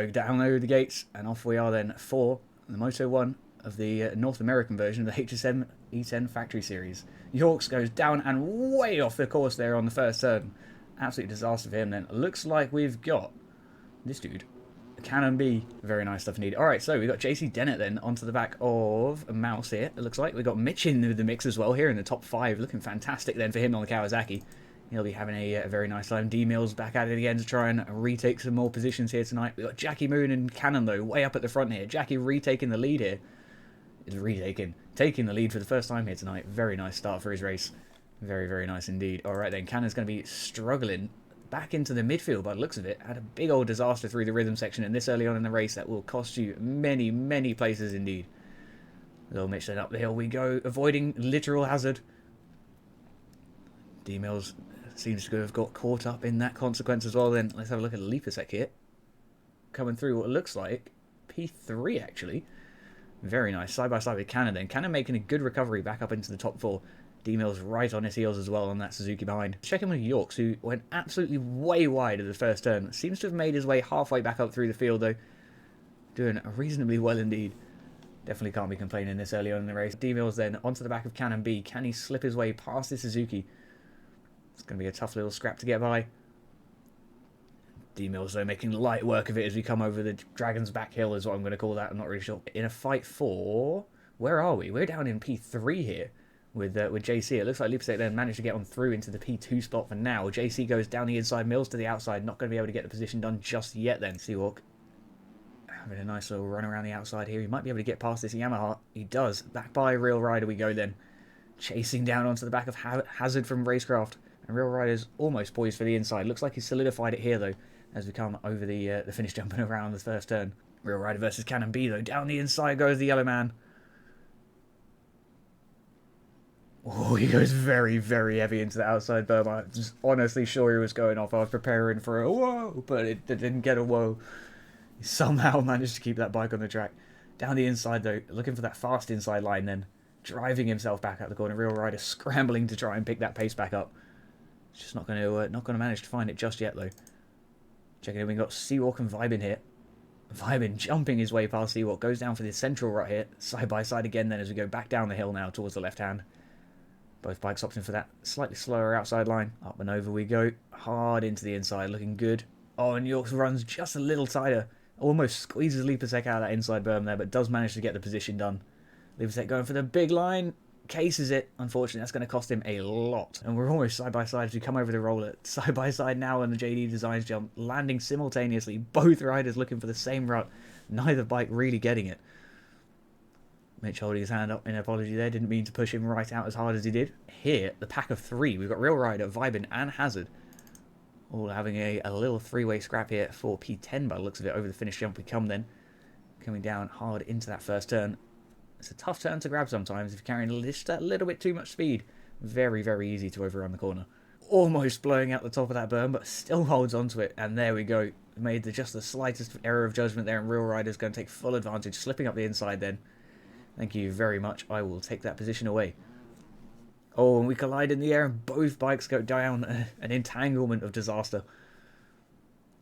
go, down over the gates, and off we are then for the Moto 1 of the North American version of the HSM E10 Factory Series. Yorks goes down and way off the course there on the first turn. Absolute disaster for him then. Looks like we've got this dude, Cannon B. Very nice stuff indeed. Alright, so we've got JC Dennett then onto the back of a Mouse here. It looks like we've got Mitch in the mix as well here in the top 5. Looking fantastic then for him on the Kawasaki. He'll be having a very nice time. D-Mills back at it again to try and retake some more positions here tonight. We've got Jackie Moon and Cannon, though, way up at the front here. Jackie retaking the lead here. Taking the lead for the first time here tonight. Very nice start for his race. Very, very nice indeed. Alright then, Cannon's going to be struggling back into the midfield by the looks of it. Had a big old disaster through the rhythm section, and this early on in the race that will cost you many, many places indeed. Little Mitch then up the hill we go, avoiding literal hazard. D-Mills seems to have got caught up in that consequence as well then. Let's have a look at the Leapersec here. Coming through what looks like P3 actually. Very nice. Side by side with Cannon then. Cannon making a good recovery back up into the top 4. D-Mills right on his heels as well on that Suzuki behind. Checking with Yorks, who went absolutely way wide at the first turn. Seems to have made his way halfway back up through the field though. Doing reasonably well indeed. Definitely can't be complaining this early on in the race. D-Mills then onto the back of Cannon B. Can he slip his way past the Suzuki? It's going to be a tough little scrap to get by. D-Mills though making light work of it as we come over the Dragon's Back Hill is what I'm going to call that. I'm not really sure. In a fight for... Where are we? We're down in P3 here. With JC. It looks like Leapersec then managed to get on through into the P2 spot for now. JC goes down the inside, Mills to the outside. Not going to be able to get the position done just yet then. Seawalk having a nice little run around the outside here. He might be able to get past this Yamaha. He does. Back by Real Rider we go then. Chasing down onto the back of Hazard from Racecraft. And Real Rider's almost poised for the inside. Looks like he's solidified it here though. As we come over the finish jumping around the first turn. Real Rider versus Cannon B though. Down the inside goes the yellow man. Oh, he goes very, very heavy into the outside berm. I'm just honestly sure he was going off. I was preparing for a whoa, but it didn't get a whoa. He somehow managed to keep that bike on the track. Down the inside, though, looking for that fast inside line then. Driving himself back out the corner. Real Rider scrambling to try and pick that pace back up. It's just not going to manage to find it just yet, though. Checking in, we've got Seawalk and Vibin here. Vibin jumping his way past Seawalk. Goes down for the central rut here. Side by side again then as we go back down the hill now towards the left hand. Both bikes opting for that slightly slower outside line. Up and over we go. Hard into the inside, looking good. Oh, and Yorks runs just a little tighter. Almost squeezes Leapersec out of that inside berm there, but does manage to get the position done. Leapersec going for the big line. Cases it. Unfortunately, that's going to cost him a lot. And we're almost side by side as we come over the roller. Side by side now on the JD Designs jump. Landing simultaneously. Both riders looking for the same rut. Neither bike really getting it. Mitch holding his hand up in apology there. Didn't mean to push him right out as hard as he did. Here, the pack of 3. We've got Real Rider, Vibin and Hazard. All having a little 3-way scrap here for P10 by the looks of it. Over the finish jump we come then. Coming down hard into that first turn. It's a tough turn to grab sometimes if you're carrying just a little bit too much speed. Very, very easy to overrun the corner. Almost blowing out the top of that berm, but still holds onto it. And there we go. Made just the slightest error of judgment there, and Real Rider's going to take full advantage. Slipping up the inside then. Thank you very much. I will take that position away. Oh, and we collide in the air and both bikes go down. An entanglement of disaster.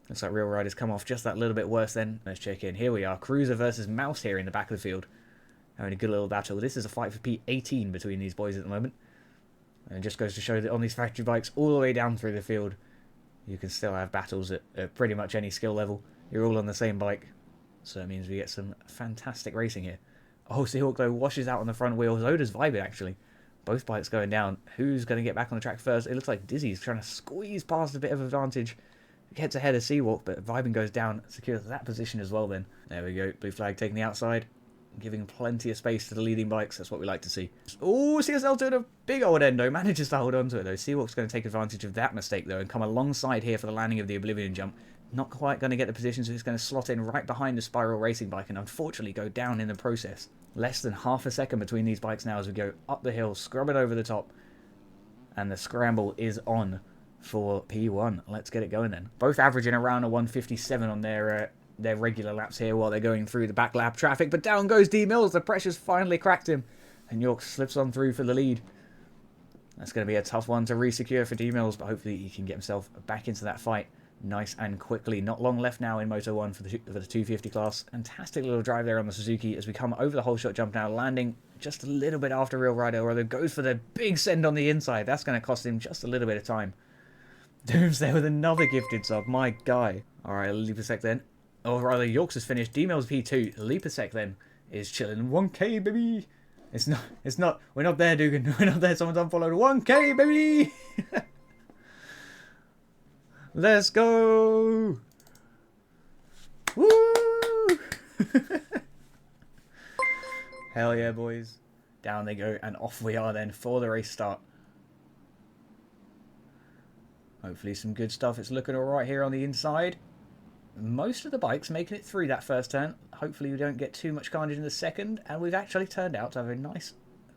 Looks like Real Rider's come off just that little bit worse then. Let's check in. Here we are. Cruiser versus Mouse here in the back of the field. Having a good little battle. This is a fight for P18 between these boys at the moment. And it just goes to show that on these factory bikes all the way down through the field, you can still have battles at pretty much any skill level. You're all on the same bike. So it means we get some fantastic racing here. Oh, Seahawk though washes out on the front wheel. So does Vibin actually. Both bikes going down. Who's going to get back on the track first? It looks like Dizzy's trying to squeeze past a bit of advantage. Gets ahead of Seawalk, but Vibin goes down. Secures that position as well then. There we go. Blue flag taking the outside. Giving plenty of space to the leading bikes. That's what we like to see. Oh, CSL doing a big old endo. Manages to hold on to it though. Seawalk's going to take advantage of that mistake though and come alongside here for the landing of the Oblivion jump. Not quite going to get the position, so he's going to slot in right behind the Spiral Racing bike and unfortunately go down in the process. Less than half a second between these bikes now as we go up the hill, scrubbing over the top. And the scramble is on for P1. Let's get it going then. Both averaging around a 157 on their regular laps here while they're going through the back lap traffic. But down goes D-Mills. The pressure's finally cracked him. And York slips on through for the lead. That's going to be a tough one to re-secure for D-Mills, but hopefully he can get himself back into that fight. Nice and quickly. Not long left now in Moto 1 for the 250 class. Fantastic little drive there on the Suzuki as we come over the whole shot jump now, landing just a little bit after Real Rider, although goes for the big send on the inside. That's going to cost him just a little bit of time. Dooms there with another gifted sub. My guy. Alright, Leapasec then. Or rather, Yorks has finished. D-Mills P2. Leapasec then is chilling. 1k, baby. It's not. We're not there, Dugan. We're not there. Someone's unfollowed. 1k, baby. Let's go. Woo. Hell yeah, boys. Down they go, and off we are then for the race start. Hopefully some good stuff. It's looking alright here on the inside. Most of the bikes making it through that first turn. Hopefully we don't get too much carnage in the second. And we've actually turned out to have a nice...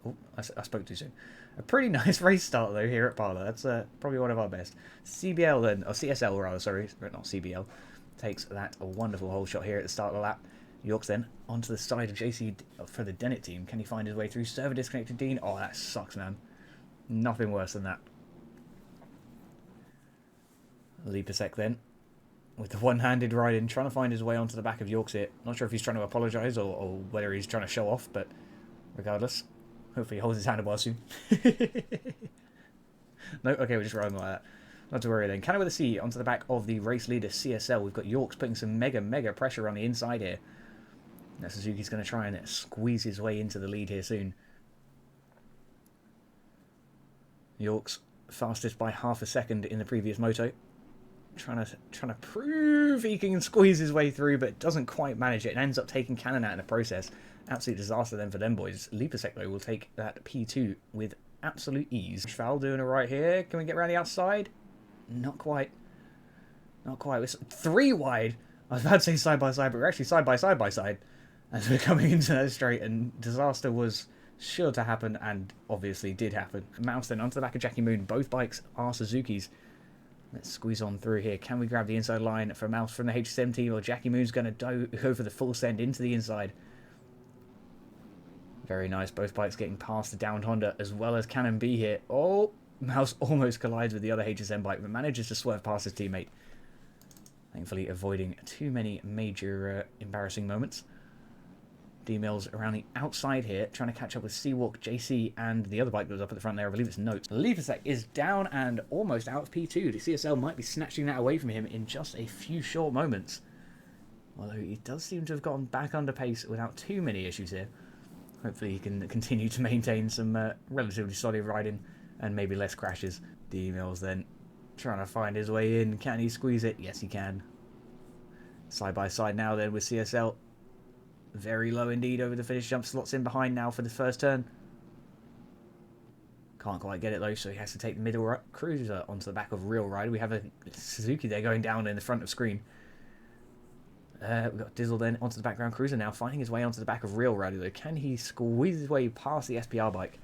Oh, I spoke too soon. A pretty nice race start, though, here at Parlour. That's probably one of our best. CBL then, or CSL rather, sorry, not CBL, takes that a wonderful hole shot here at the start of the lap. Yorks then onto the side of JC for the Dennett team. Can he find his way through? Server disconnected Dean. Oh, that sucks, man. Nothing worse than that. Leapasec then, with the one-handed ride in, trying to find his way onto the back of Yorks here. Not sure if he's trying to apologise or whether he's trying to show off, but regardless, hopefully he holds his handlebar soon. No, okay, we're just riding like that. Not to worry then. Canada with a C onto the back of the race leader CSL. We've got Yorks putting some mega pressure on the inside here. Now Suzuki's going to try and squeeze his way into the lead here soon. Yorks fastest by half a second in the previous moto. Trying to prove he can squeeze his way through, but doesn't quite manage it and ends up taking Cannon out in the process. Absolute disaster then for them boys. Leapasec though will take that P2 with absolute ease. Foul doing it right here. Can we get around the outside? Not quite. Not quite. It's 3 wide. I was about to say side by side, but we're actually side by side as we're coming into that straight, and disaster was sure to happen and obviously did happen. Mouse then onto the back of Jackie Moon. Both bikes are Suzuki's. Let's squeeze on through here. Can we grab the inside line for Mouse from the HSM team, or Jackie Moon's going to go for the full send into the inside? Very nice. Both bikes getting past the downed Honda as well as Cannon B here. Oh, Mouse almost collides with the other HSM bike, but manages to swerve past his teammate. Thankfully avoiding too many major embarrassing moments. D-Mills around the outside here, trying to catch up with Seawalk, JC, and the other bike that was up at the front there. I believe it's Notes. Leapasec is down and almost out of P2. The CSL might be snatching that away from him in just a few short moments. Although he does seem to have gotten back under pace without too many issues here. Hopefully he can continue to maintain some relatively solid riding and maybe less crashes. D-Mills then trying to find his way in. Can he squeeze it? Yes, he can. Side by side now then with CSL. Very low indeed over the finish jump. Slots in behind now for the first turn. Can't quite get it though, so he has to take the middle cruiser onto the back of Real Rider. We have a Suzuki there going down in the front of screen. We've got Dizzle then onto the background cruiser now, finding his way onto the back of Real Rider though. Can he squeeze his way past the SPR bike?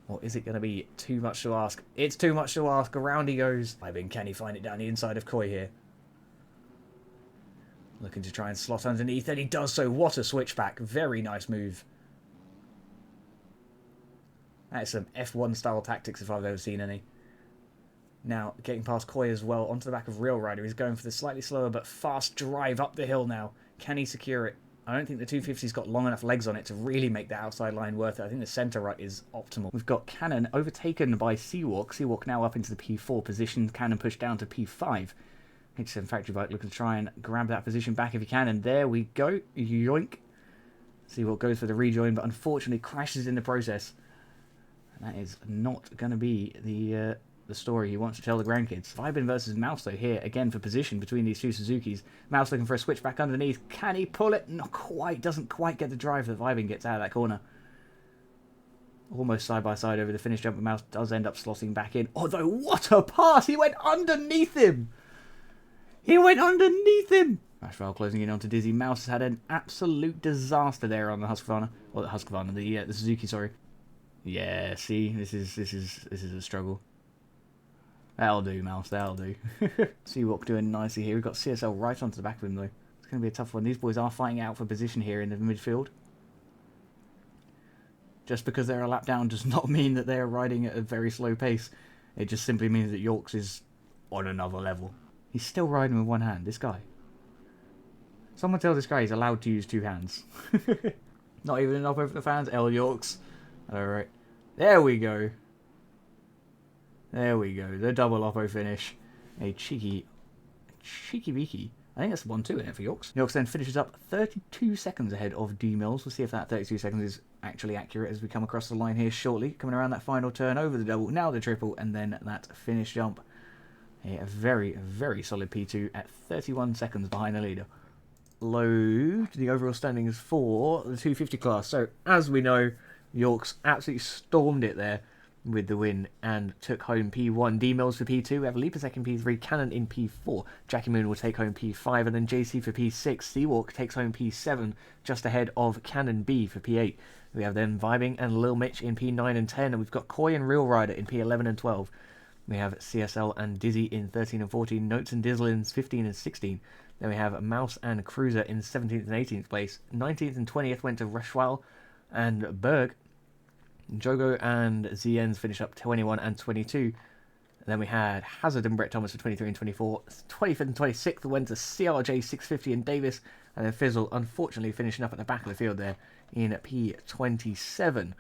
Or is it going to be too much to ask? It's too much to ask. Around he goes. Can he find it down the inside of Koi here? Looking to try and slot underneath, and he does so. What a switchback. Very nice move. That is some F1 style tactics if I've ever seen any. Now, getting past Koi as well, onto the back of Real Rider. He's going for the slightly slower but fast drive up the hill now. Can he secure it? I don't think the 250's got long enough legs on it to really make the outside line worth it. I think the centre right is optimal. We've got Cannon overtaken by Seawalk. Seawalk now up into the P4 position. Cannon pushed down to P5. HSM Factory Bike looking to try and grab that position back if he can, and there we go. Yoink. Seawalk goes for the rejoin, but unfortunately crashes in the process. And that is not going to be the story he wants to tell the grandkids. Vibin versus Mouse though here again for position between these two Suzukis. Mouse looking for a switch back underneath. Can he pull it? Not quite. Doesn't quite get the drive that Vibin gets out of that corner. Almost side by side over the finish jump, but Mouse does end up slotting back in. Although what a pass! He went underneath him. He went underneath him! Ashval closing in onto Dizzy. Mouse has had an absolute disaster there on the Husqvarna. Or the Husqvarna, the Suzuki, sorry. Yeah, see, this is a struggle. That'll do, Mouse, that'll do. Seawalk doing nicely here. We've got CSL right onto the back of him though. It's going to be a tough one. These boys are fighting out for position here in the midfield. Just because they're a lap down does not mean that they're riding at a very slow pace. It just simply means that Yorks is on another level. He's still riding with one hand, this guy. Someone tell this guy he's allowed to use two hands. Not even enough over the fans. L Yorks. Alright. There we go. There we go. The double oppo finish. A cheeky beaky. I think that's 1-2 in it for Yorks. Yorks then finishes up 32 seconds ahead of D Mills. We'll see if that 32 seconds is actually accurate as we come across the line here shortly. Coming around that final turn over the double, now the triple, and then that finish jump. A very, very solid P2 at 31 seconds behind the leader. Load the overall standings for the 250 class. So, as we know, Yorks absolutely stormed it there with the win and took home P1. D Mills for P2. We have Leap a second P3. Cannon in P4. Jackie Moon will take home P5. And then JC for P6. Seawalk takes home P7, just ahead of Cannon B for P8. We have then Vibing and Lil Mitch in P9 and 10. And we've got Koi and Real Rider in P11 and 12. We have CSL and Dizzy in 13 and 14. Notes and Dizzle in 15 and 16. Then we have Mouse and Cruiser in 17th and 18th place. 19th and 20th went to Reshwal and Berg. Jogo and ZNs finish up 21 and 22. And then we had Hazard and Brett Thomas for 23 and 24. 25th and 26th went to CRJ 650 and Davis. And then Fizzle, unfortunately, finishing up at the back of the field there in P27.